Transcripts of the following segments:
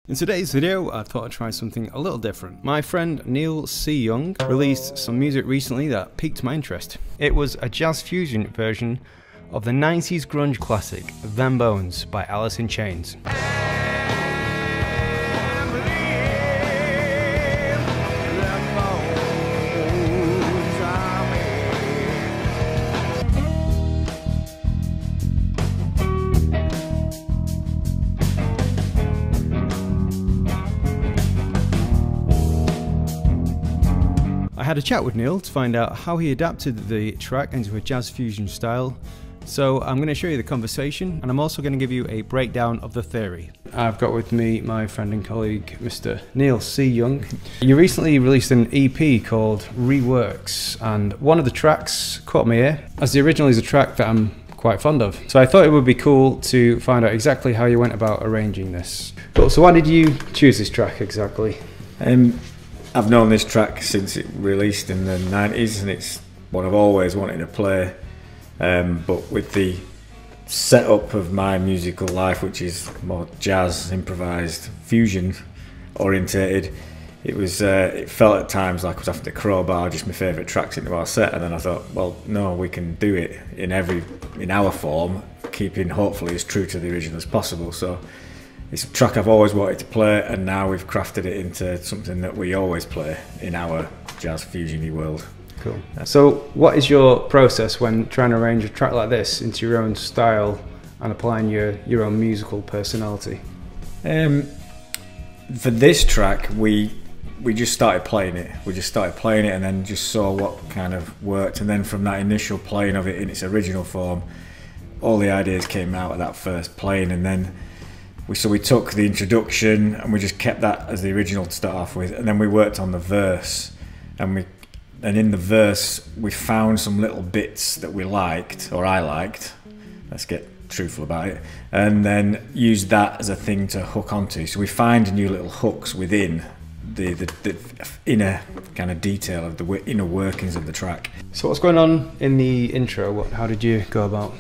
In today's video, I thought I'd try something a little different. My friend Neil C. Young released some music recently that piqued my interest. It was a jazz fusion version of the 90s grunge classic, Them Bones by Alice in Chains. I had a chat with Neil to find out how he adapted the track into a jazz fusion style. So I'm going to show you the conversation, and I'm also going to give you a breakdown of the theory. I've got with me my friend and colleague, Mr. Neil C. Young. You recently released an EP called Reworks, and one of the tracks caught my ear, as the original is a track that I'm quite fond of. So I thought it would be cool to find out exactly how you went about arranging this. Cool. So why did you choose this track exactly? I've known this track since it released in the 90s, and it's what I've always wanted to play. But with the setup of my musical life, which is more jazz, improvised, fusion orientated, it felt at times like I was having to crowbar just my favourite tracks into our set. And then I thought, well, no, we can do it in our form, keeping hopefully as true to the original as possible. So it's a track I've always wanted to play, and now we've crafted it into something that we always play in our jazz fusion-y world. Cool. So what is your process when trying to arrange a track like this into your own style and applying your own musical personality? For this track, we just started playing it. We just started playing it and then just saw what kind of worked. And then from that initial playing of it in its original form, all the ideas came out of that first playing, and then we took the introduction and we just kept that as the original to start off with, and then we worked on the verse, and in the verse we found some little bits that we liked, or I liked, let's get truthful about it, and then used that as a thing to hook onto. So we find new little hooks within the inner kind of detail of the inner workings of the track. So what's going on in the intro? How did you go about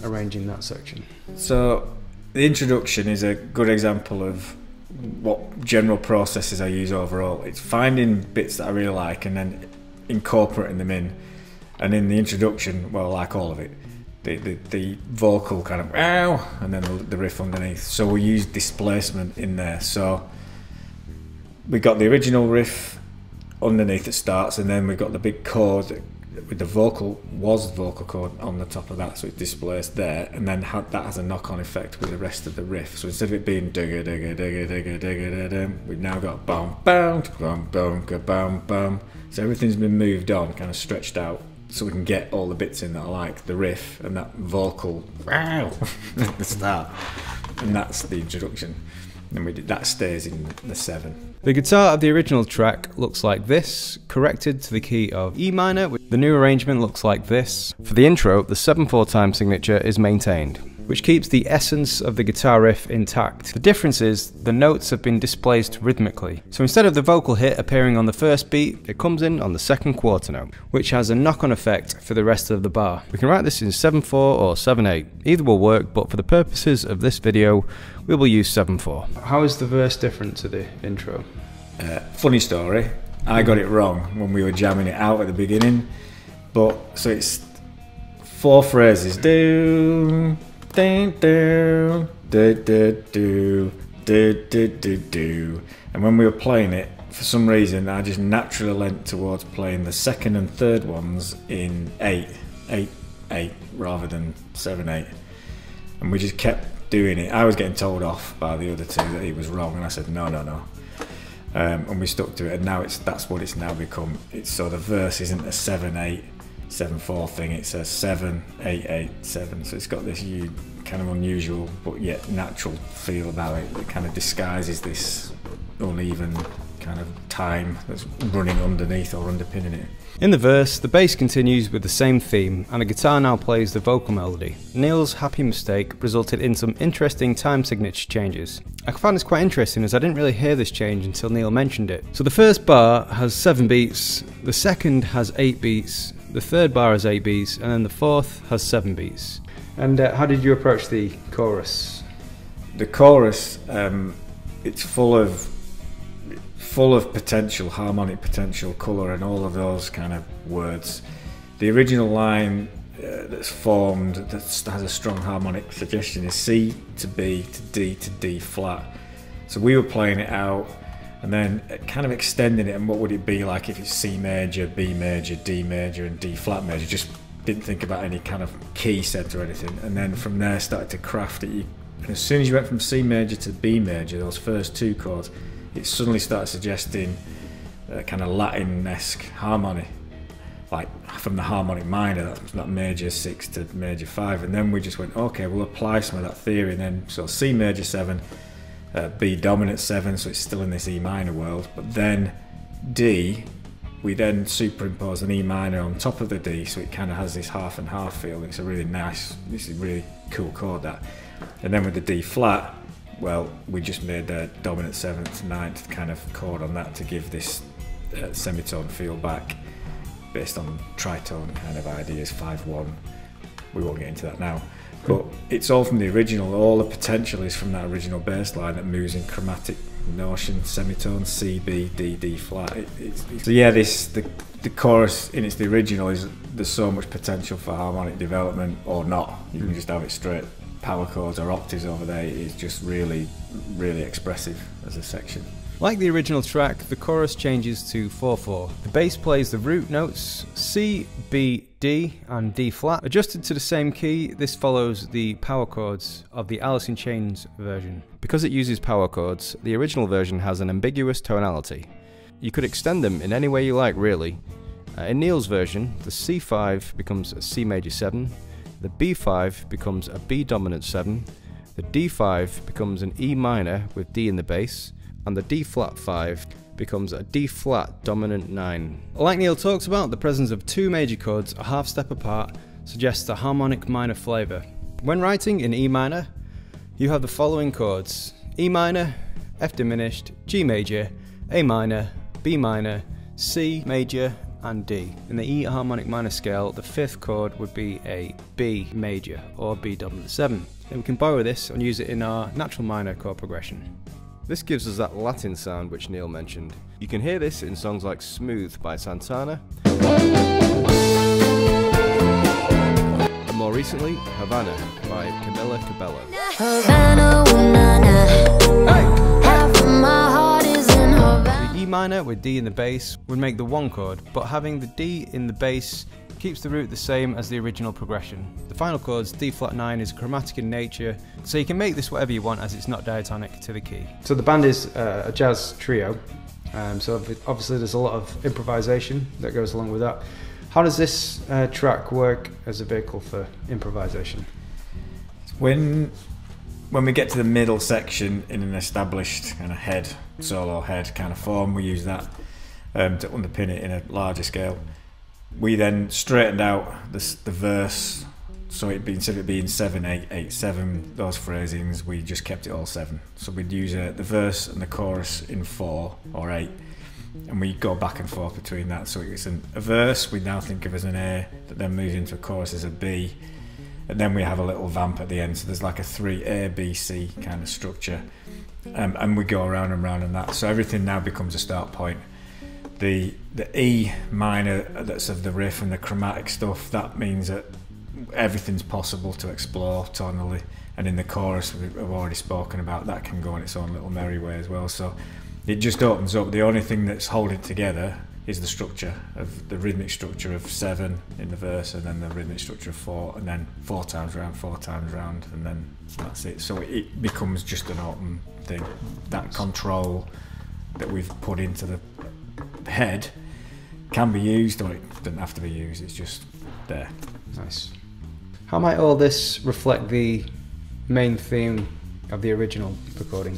arranging that section? So the introduction is a good example of what general processes I use overall. It's finding bits that I really like and then incorporating them in. And in the introduction, well, like all of it, the vocal kind of ow, and then the riff underneath. So we use displacement in there. So we got the original riff underneath that starts, and then we've got the big chord with the vocal chord on the top of that, so it's displaced there, and then that has a knock-on effect with the rest of the riff. So instead of it being digga digga digga digga digga digga, we've now got bam bam bam bam bam bam. So everything's been moved on, kind of stretched out, so we can get all the bits in that I like, the riff and that vocal wow at the start, and that's the introduction. And that stays in the 7. The guitar of the original track looks like this, corrected to the key of E minor. The new arrangement looks like this. For the intro, the 7/4 time signature is maintained, which keeps the essence of the guitar riff intact. The difference is the notes have been displaced rhythmically. So instead of the vocal hit appearing on the first beat, it comes in on the second quarter note, which has a knock-on effect for the rest of the bar. We can write this in 7/4 or 7/8. Either will work, but for the purposes of this video, we will use 7/4. How is the verse different to the intro? Funny story, I got it wrong when we were jamming it out at the beginning, but so it's 4 phrases. Do, do, do, do, do, do, do, do, do, do. And when we were playing it, for some reason I just naturally leant towards playing the second and third ones in 8/8 rather than 7/8, and we just kept doing it. I was getting told off by the other two that he was wrong, and I said no. And we stuck to it, and now that's what it's now become. So the verse isn't a 7/8 7/4 thing, it's a 7/8/8 7. So it's got this kind of unusual but yet natural feel about it that kind of disguises this uneven kind of time that's running underneath or underpinning it. In the verse, the bass continues with the same theme, and the guitar now plays the vocal melody. Neil's happy mistake resulted in some interesting time signature changes. I found this quite interesting, as I didn't really hear this change until Neil mentioned it. So the first bar has 7 beats, the second has 8 beats, the third bar has 8 beats, and then the fourth has 7 beats. And how did you approach the chorus? The chorus, it's full of potential, harmonic potential, colour, and all of those kind of words. The original line that's formed that has a strong harmonic suggestion is C to B to D to D flat. So we were playing it out and then kind of extending it, and what would it be like if it's C major, B major, D major and D flat major. Just didn't think about any kind of key set or anything, and then from there started to craft it. And as soon as you went from C major to B major, those first two chords, it suddenly started suggesting a kind of Latin-esque harmony, like from the harmonic minor, that's that major 6 to major 5, and then we just went, okay, we'll apply some of that theory, and then so C major 7, B dominant 7, so it's still in this E minor world, but then D, we then superimpose an E minor on top of the D, so it kind of has this half and half feel. It's a really nice, this is a really cool chord, that. And then with the D flat, well, we just made the dominant 7th, 9th kind of chord on that to give this semitone feel back, based on tritone kind of ideas, 5-1. We won't get into that now. But it's all from the original, all the potential is from that original bass line that moves in chromatic notion, semitone, C, B, D, D flat. So yeah, the chorus in the original is, there's so much potential for harmonic development, or not. You can just have it straight power chords or octaves over there. It's just really, really expressive as a section. Like the original track, the chorus changes to 4/4. The bass plays the root notes C, B, D and D flat. Adjusted to the same key, this follows the power chords of the Alice in Chains version. Because it uses power chords, the original version has an ambiguous tonality. You could extend them in any way you like, really. In Neil's version, the C5 becomes a C major 7, the B5 becomes a B dominant 7, the D5 becomes an E minor with D in the bass, and the D flat 5 becomes a D flat dominant 9. Like Neil talks about, the presence of two major chords a half step apart suggests a harmonic minor flavour. When writing in E minor, you have the following chords: E minor, F diminished, G major, A minor, B minor, C major and D. In the E harmonic minor scale, the fifth chord would be a B major or B dominant 7. Then we can borrow this and use it in our natural minor chord progression. This gives us that Latin sound which Neil mentioned. You can hear this in songs like Smooth by Santana, and more recently, Havana by Camila Cabello. Havana, the E minor with D in the bass would make the one chord, but having the D in the bass keeps the root the same as the original progression. The final chords, D flat 9, is chromatic in nature, so you can make this whatever you want as it's not diatonic to the key. So the band is a jazz trio, so obviously there's a lot of improvisation that goes along with that. How does this track work as a vehicle for improvisation? When we get to the middle section in an established kind of head, solo head kind of form, we use that to underpin it in a larger scale. We then straightened out the verse, so instead of it being 7, 8, 8, 7, those phrasings, we just kept it all 7. So we'd use the verse and the chorus in 4 or 8, and we go back and forth between that. So it's a verse we now think of as an A, that then moves into a chorus as a B, and then we have a little vamp at the end. So there's like a 3A, B, C kind of structure, and we go around and round on that. So everything now becomes a start point. The E minor that's of the riff and the chromatic stuff, that means that everything's possible to explore tonally, and in the chorus we've already spoken about, that can go in its own little merry way as well. So it just opens up. The only thing that's holding it together is the structure of the rhythmic structure of 7 in the verse, and then the rhythmic structure of 4, and then 4 times round, 4 times round, and then that's it. So it becomes just an open thing. That control that we've put into the head can be used, or it doesn't have to be used, it's just there. Nice. How might all this reflect the main theme of the original recording?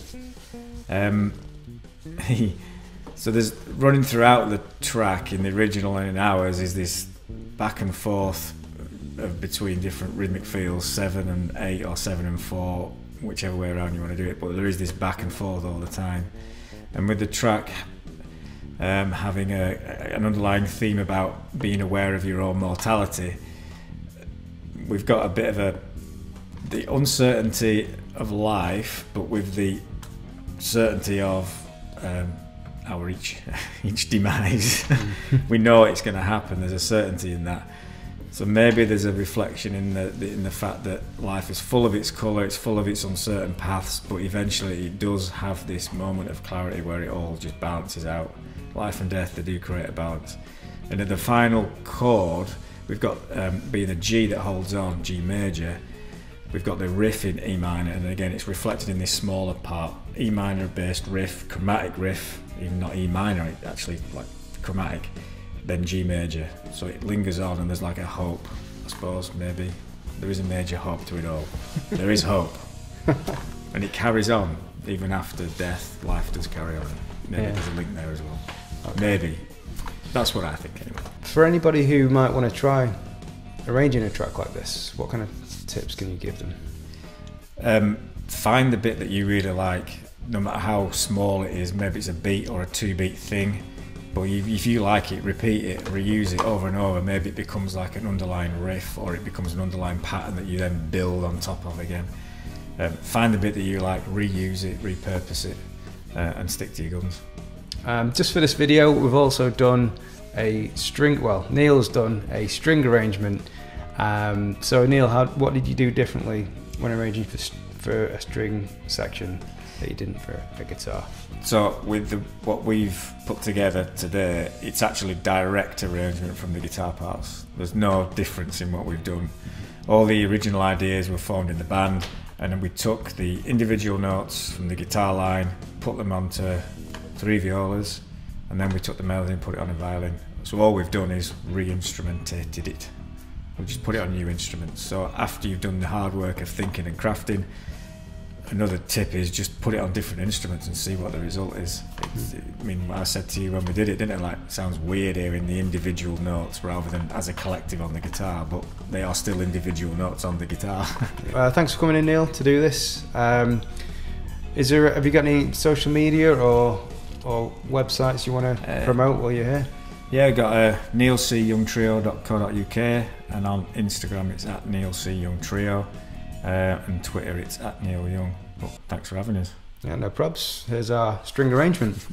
So there's running throughout the track in the original and in ours is this back and forth between different rhythmic feels, 7 and 8 or 7 and 4, whichever way around you want to do it, but there is this back and forth all the time. And with the track having an underlying theme about being aware of your own mortality, we've got a bit of the uncertainty of life, but with the certainty of our each demise. We know it's going to happen. There's a certainty in that. So maybe there's a reflection in the fact that life is full of its colour, it's full of its uncertain paths, but eventually it does have this moment of clarity where it all just balances out. Life and death, they do create a balance. And at the final chord, we've got being a G that holds on, G major, we've got the riff in E minor, and again it's reflected in this smaller part, E minor based riff, chromatic riff, even not E minor, it's actually like chromatic, then G major, so it lingers on and there's like a hope, I suppose, maybe. There is a major hope to it all. There is hope. And it carries on, even after death, life does carry on. Maybe there's a link there as well. Okay. Maybe. That's what I think anyway. For anybody who might want to try arranging a track like this, what kind of tips can you give them? Find the bit that you really like, no matter how small it is. Maybe it's a beat or a 2-beat thing, but if you like it, repeat it, reuse it over and over. Maybe it becomes like an underlying riff, or it becomes an underlying pattern that you then build on top of again. Find the bit that you like, reuse it, repurpose it, and stick to your guns. Just for this video, we've also done a string, well, Neil's done a string arrangement. So Neil, what did you do differently when arranging for a string section that you didn't for a guitar? So with what we've put together today, it's actually direct arrangement from the guitar parts. There's no difference in what we've done. All the original ideas were formed in the band, and then we took the individual notes from the guitar line, put them onto 3 violas, and then we took the melody and put it on a violin. So all we've done is re-instrumentated it. We've just put it on new instruments. So after you've done the hard work of thinking and crafting, another tip is just put it on different instruments and see what the result is. I mean, I said to you when we did it, didn't it? Like, it sounds weird hearing the individual notes rather than as a collective on the guitar, but they are still individual notes on the guitar. Thanks for coming in, Neil, to do this. Have you got any social media or websites you want to promote while you're here? Yeah, I've got neilcyoungtrio.co.uk, and on Instagram it's at neilcyoungtrio, and Twitter it's at neilyoung. Well, thanks for having us. Yeah, no probs. Here's our string arrangement.